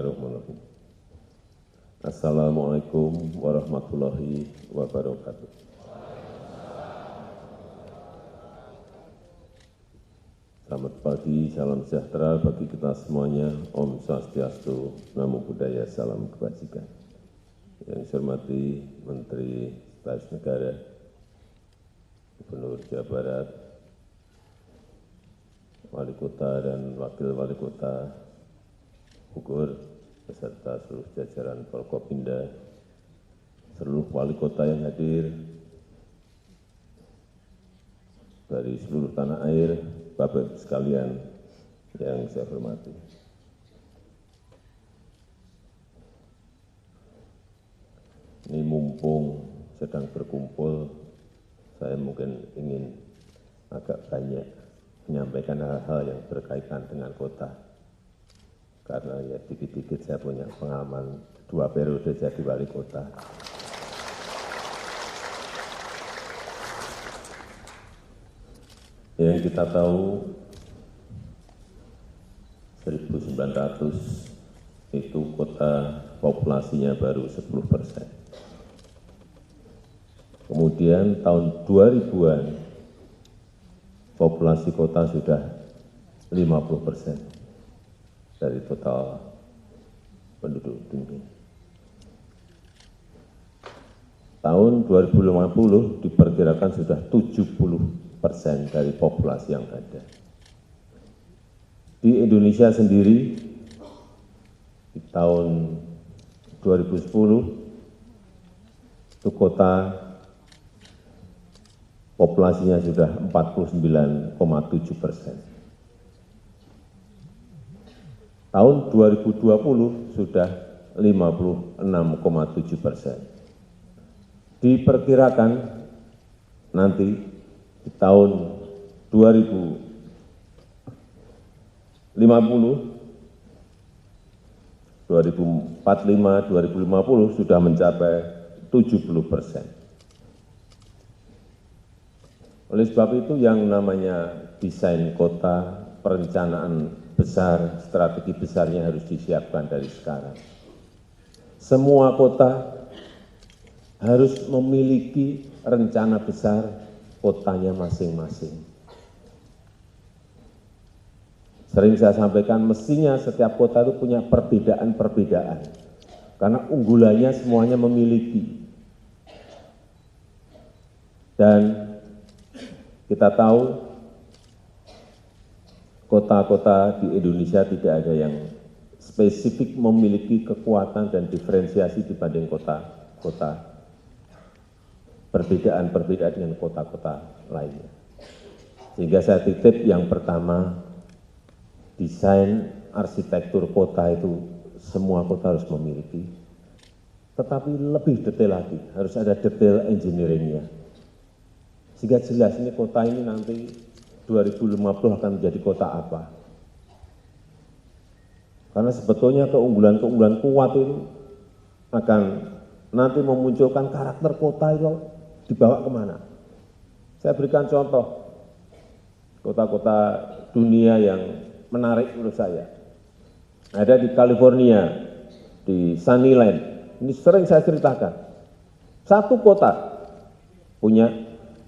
Bismillahirrahmanirrahim. Assalamualaikum warahmatullahi wabarakatuh. Selamat pagi, salam sejahtera bagi kita semuanya. Om Swastiastu, Namo Buddhaya, salam kebajikan. Yang saya hormati Menteri Sekretaris Negara, Gubernur Jawa Barat, Wali Kota dan Wakil Wali Kota Bogor, beserta seluruh jajaran Forkopimda, seluruh wali kota yang hadir dari seluruh tanah air, Bapak-Ibu sekalian yang saya hormati. Ini mumpung sedang berkumpul, saya mungkin ingin agak banyak menyampaikan hal-hal yang berkaitan dengan kota. Karena ya dikit-dikit saya punya pengalaman 2 periode jadi wali kota. Yang kita tahu 1900 itu kota populasinya baru 10%. Kemudian tahun 2000-an populasi kota sudah 50% dari total penduduk dunia. Tahun 2050 diperkirakan sudah 70% dari populasi yang ada. Di Indonesia sendiri, di tahun 2010, itu kota populasinya sudah 49,7%. Tahun 2020 sudah 56,7%. Diperkirakan nanti di tahun 2050, 2045, 2050 sudah mencapai 70%. Oleh sebab itu yang namanya desain kota, perencanaan besar, strategi besarnya harus disiapkan dari sekarang. Semua kota harus memiliki rencana besar kotanya masing-masing. Sering saya sampaikan, mestinya setiap kota itu punya perbedaan-perbedaan. Karena unggulannya semuanya memiliki. Dan kita tahu kota-kota di Indonesia tidak ada yang spesifik memiliki kekuatan dan diferensiasi dibanding kota-kota, perbedaan-perbedaan dengan kota-kota lainnya. Sehingga saya titip yang pertama, desain arsitektur kota itu semua kota harus memiliki. Tetapi lebih detail lagi, harus ada detail engineering-nya. Sehingga jelas ini kota ini nanti 2050 akan menjadi kota apa. Karena sebetulnya keunggulan-keunggulan kuat itu akan nanti memunculkan karakter kota itu dibawa kemana. Saya berikan contoh kota-kota dunia yang menarik menurut saya. Ada di California, di Sunnyland. Ini sering saya ceritakan. Satu kota punya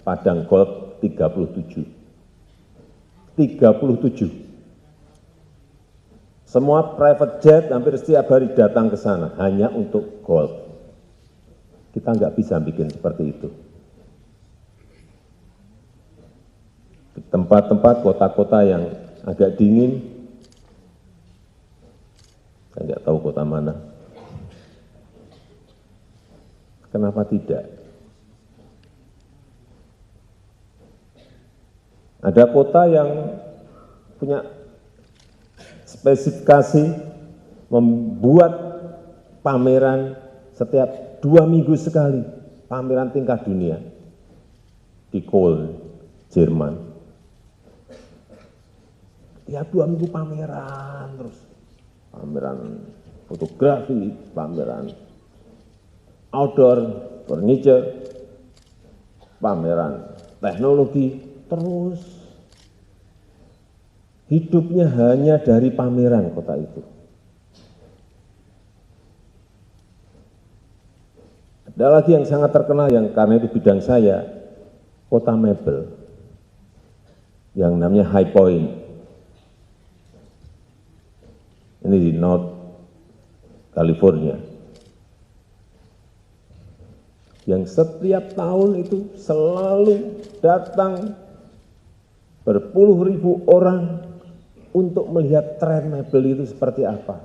padang golf 37. Semua private jet hampir setiap hari datang ke sana hanya untuk golf. Kita nggak bisa bikin seperti itu. Di tempat-tempat kota-kota yang agak dingin, saya nggak tahu kota mana. Kenapa tidak? Ada kota yang punya spesifikasi membuat pameran setiap 2 minggu sekali, pameran tingkat dunia di Köln, Jerman. Tiap 2 minggu pameran terus, pameran fotografi, pameran outdoor, furniture, pameran teknologi, terus hidupnya hanya dari pameran kota itu. Ada lagi yang sangat terkenal yang karena itu bidang saya, kota mebel, yang namanya High Point. Ini di North California. Yang setiap tahun itu selalu datang berpuluh ribu orang untuk melihat tren mebel itu seperti apa.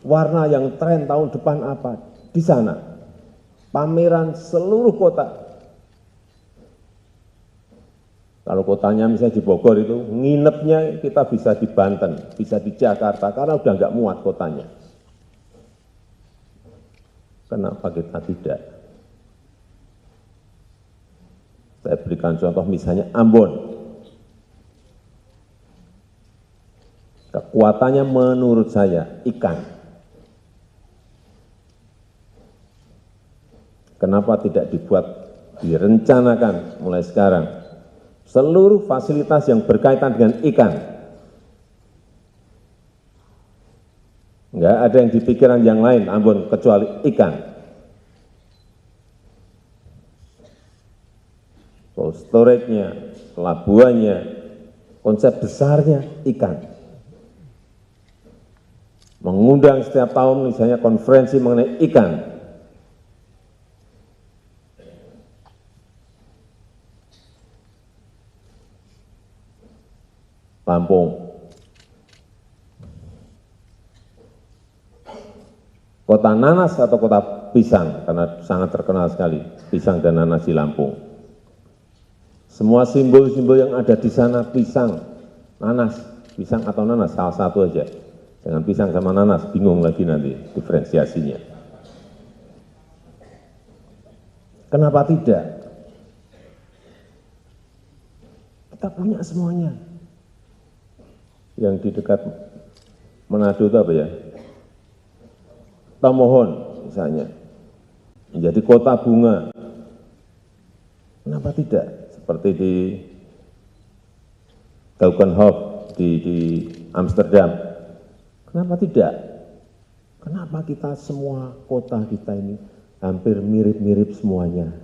Warna yang tren tahun depan apa. Di sana, pameran seluruh kota. Kalau kotanya misalnya di Bogor itu, nginepnya kita bisa di Banten, bisa di Jakarta, karena udah nggak muat kotanya. Kenapa kita tidak? Saya berikan contoh misalnya Ambon. Kekuatannya menurut saya ikan. Kenapa tidak dibuat, direncanakan mulai sekarang seluruh fasilitas yang berkaitan dengan ikan? Enggak ada yang di pikiran yang lain Ambon kecuali ikan. Cold storage-nya, pelabuhannya, konsep besarnya ikan. Mengundang setiap tahun misalnya konferensi mengenai ikan. Lampung, kota nanas atau kota pisang, karena sangat terkenal sekali pisang dan nanas di Lampung. Semua simbol-simbol yang ada di sana pisang, nanas, pisang atau nanas, salah satu aja. Jangan pisang sama nanas, bingung lagi nanti diferensiasinya. Kenapa tidak? Kita punya semuanya. Yang di dekat Manado itu apa ya? Tomohon misalnya, menjadi kota bunga. Kenapa tidak? Seperti di Keukenhof di Amsterdam. Kenapa tidak? Kenapa kita semua kota kita ini hampir mirip-mirip semuanya.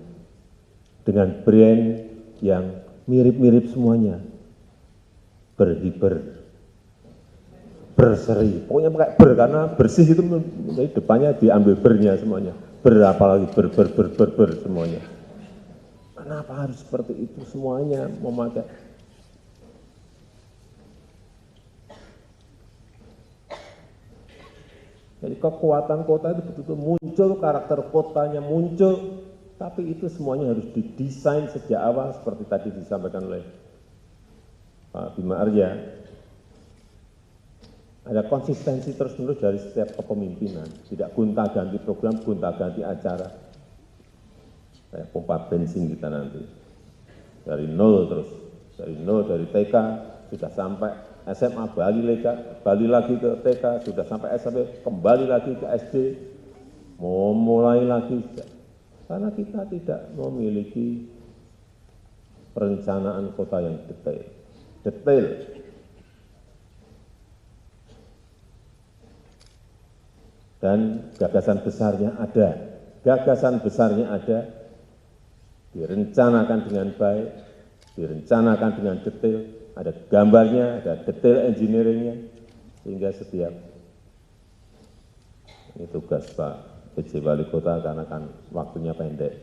Dengan brand yang mirip-mirip semuanya. Berhiber, berseri, pokoknya pakai ber, karena bersih itu menjadi depannya diambil bernya semuanya. Ber, apalagi ber semuanya. Kenapa harus seperti itu semuanya memakai? Jadi kekuatan kota itu betul-betul muncul, karakter kotanya muncul, tapi itu semuanya harus didesain sejak awal seperti tadi disampaikan oleh Pak Bima Arya. Ada konsistensi terus-menerus dari setiap kepemimpinan, tidak gonta-ganti program, gonta-ganti acara. Kayak pompa bensin kita nanti. Dari nol terus, dari TK sudah sampai SMA, balik lagi ke TK, sudah sampai SMP, kembali lagi ke SD, mau mulai lagi. Karena kita tidak memiliki perencanaan kota yang detail. Dan gagasan besarnya ada, direncanakan dengan baik, direncanakan dengan detail, ada gambarnya, ada detail engineering-nya, sehingga setiap ini tugas Pak PJ Wali Kota karena kan waktunya pendek.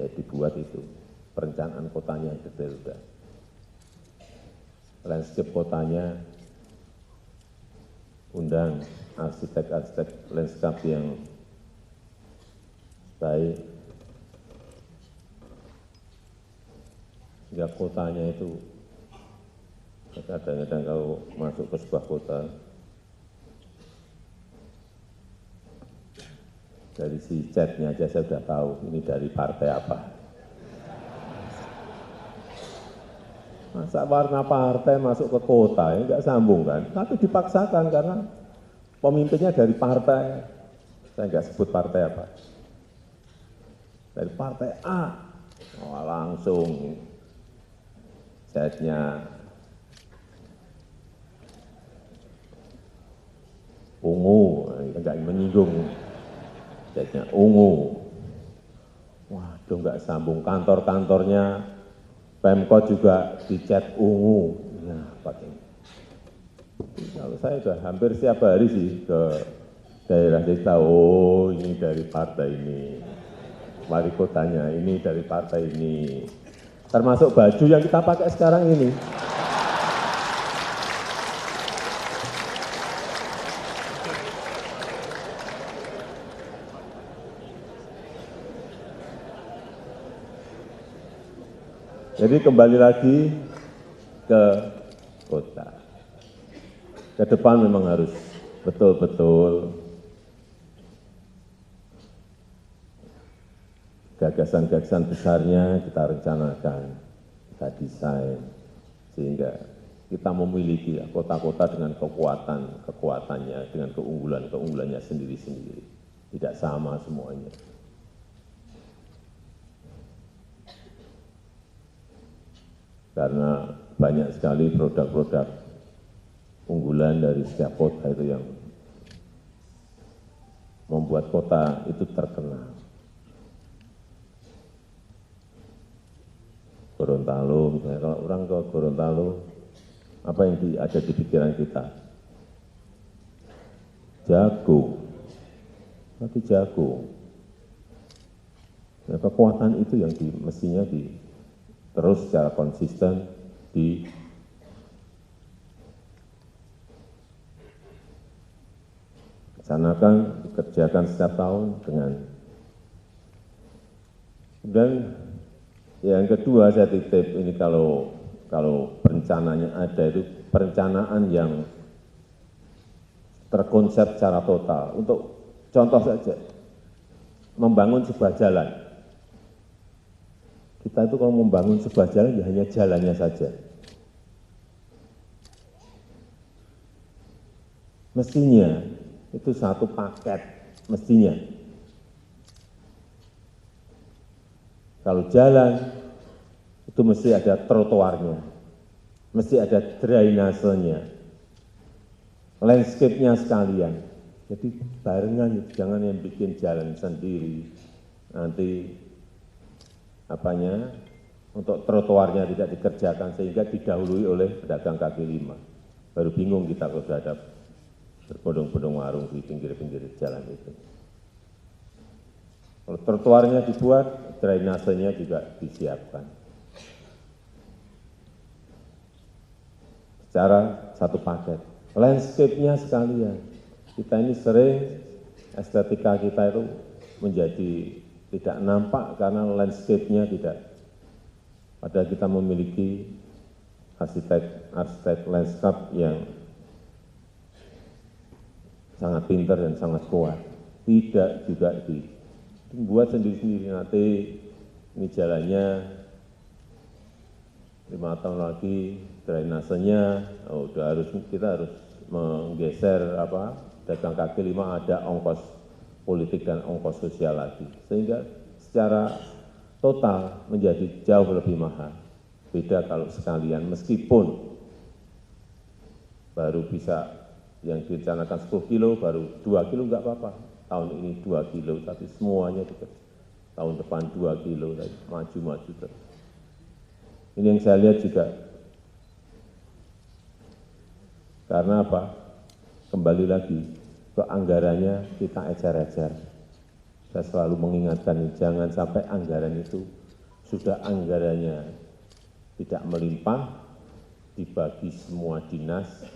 Ya dibuat itu, perencanaan kotanya detail sudah. Landscape kotanya, undang arsitek-arsitek landscape yang baik, sehingga kotanya itu kadang-kadang kalau masuk ke sebuah kota, dari si catnya aja saya sudah tahu ini dari partai apa. Masa warna partai masuk ke kota, ya enggak sambung kan? Tapi dipaksakan karena pemimpinnya dari partai, saya enggak sebut partai apa. Dari partai A, oh, langsung catnya ungu, enggak menyinggung catnya ungu. Waduh, nggak sambung. Kantor-kantornya Pemkot juga dicat ungu. Nah, pakai. Kalau saya sudah hampir setiap hari sih ke daerah desa, oh ini dari partai ini. Wali kotanya ini dari partai ini. Termasuk baju yang kita pakai sekarang ini. Jadi kembali lagi ke kota. Ke depan memang harus betul-betul gagasan-gagasan besarnya kita rencanakan, kita desain, sehingga kita memiliki kota-kota dengan kekuatannya, dengan keunggulannya sendiri-sendiri. Tidak sama semuanya. Karena banyak sekali produk-produk unggulan dari setiap kota itu yang membuat kota itu terkenal. Gorontalo, misalnya kalau orang ke Gorontalo, apa yang ada di pikiran kita? Jagung, tapi jagung. Nah, kekuatan itu yang mestinya terus secara konsisten dilaksanakan, dikerjakan setiap tahun dengan. Dan yang kedua saya titip ini kalau perencanaannya ada itu perencanaan yang terkonsep secara total. Untuk contoh saja, membangun sebuah jalan. Kita itu kalau membangun sebuah jalan, ya hanya jalannya saja. Mestinya, itu satu paket, mestinya. Kalau jalan, itu mesti ada trotoarnya, mesti ada drainasenya, landscape-nya sekalian. Jadi barengan, jangan yang bikin jalan sendiri, nanti untuk trotoarnya tidak dikerjakan sehingga didahului oleh pedagang kaki lima. Baru bingung kita kalau sudah ada berbondong-bondong warung di pinggir-pinggir jalan itu. Kalau trotoarnya dibuat, drainasenya juga disiapkan. Secara satu paket. Landscape-nya sekalian. Kita ini sering estetika kita itu menjadi tidak nampak karena landscape-nya tidak. Padahal kita memiliki arsitek landscape yang sangat pintar dan sangat kuat. Tidak juga dibuat sendiri-sendiri. Nanti ini jalannya 5 tahun lagi drainasenya kita harus menggeser dagang kaki lima, ada ongkos politik dan ongkos sosial lagi, sehingga secara total menjadi jauh lebih mahal. Beda kalau sekalian, meskipun baru bisa yang direncanakan 10 kilo, baru 2 kilo enggak apa-apa. Tahun ini 2 kilo, tapi semuanya juga tahun depan 2 kilo, maju-maju terus. Ini yang saya lihat juga. Karena apa? Kembali lagi, ke anggarannya kita ecer-ecer. Saya selalu mengingatkan, jangan sampai anggaran itu sudah anggarannya tidak melimpah, dibagi semua dinas,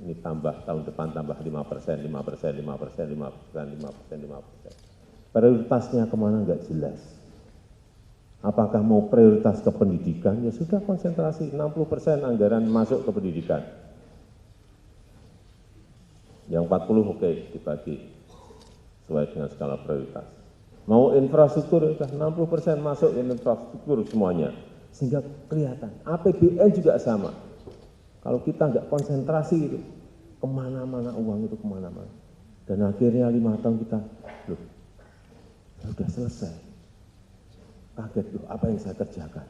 ini tambah tahun depan tambah 5%, 5%, 5%, 5%, 5%, 5%. Prioritasnya kemana enggak jelas. Apakah mau prioritas ke pendidikan? Ya sudah konsentrasi, 60% anggaran masuk ke pendidikan. Yang 40 oke, dibagi sesuai dengan skala prioritas. Mau infrastruktur, sudah 60% masuk infrastruktur semuanya. Sehingga kelihatan, APBN juga sama. Kalau kita nggak konsentrasi itu, kemana-mana uang itu kemana-mana. Dan akhirnya 5 tahun kita, loh, sudah selesai. Kaget, loh, apa yang saya kerjakan?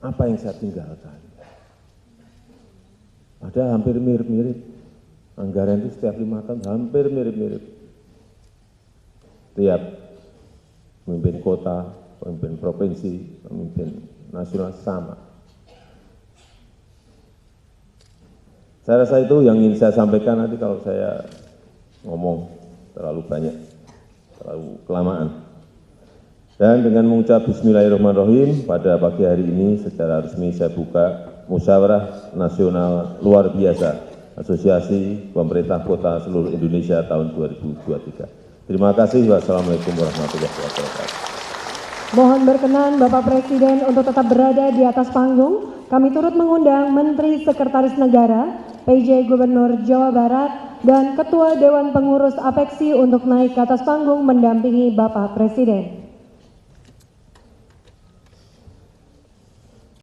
Apa yang saya tinggalkan? Padahal hampir mirip-mirip. Anggaran itu setiap 5 tahun hampir mirip-mirip. tiap pemimpin kota, pemimpin provinsi, pemimpin nasional sama. Saya rasa itu yang ingin saya sampaikan. Nanti kalau saya ngomong terlalu banyak, terlalu kelamaan. Dan dengan mengucap bismillahirrahmanirrahim, pada pagi hari ini secara resmi saya buka Musyawarah Nasional Luar Biasa Asosiasi Pemerintah Kota Seluruh Indonesia tahun 2023. Terima kasih. Wassalamualaikum warahmatullahi wabarakatuh. Mohon berkenan Bapak Presiden untuk tetap berada di atas panggung. Kami turut mengundang Menteri Sekretaris Negara, PJ Gubernur Jawa Barat, dan Ketua Dewan Pengurus APEKSI untuk naik ke atas panggung mendampingi Bapak Presiden.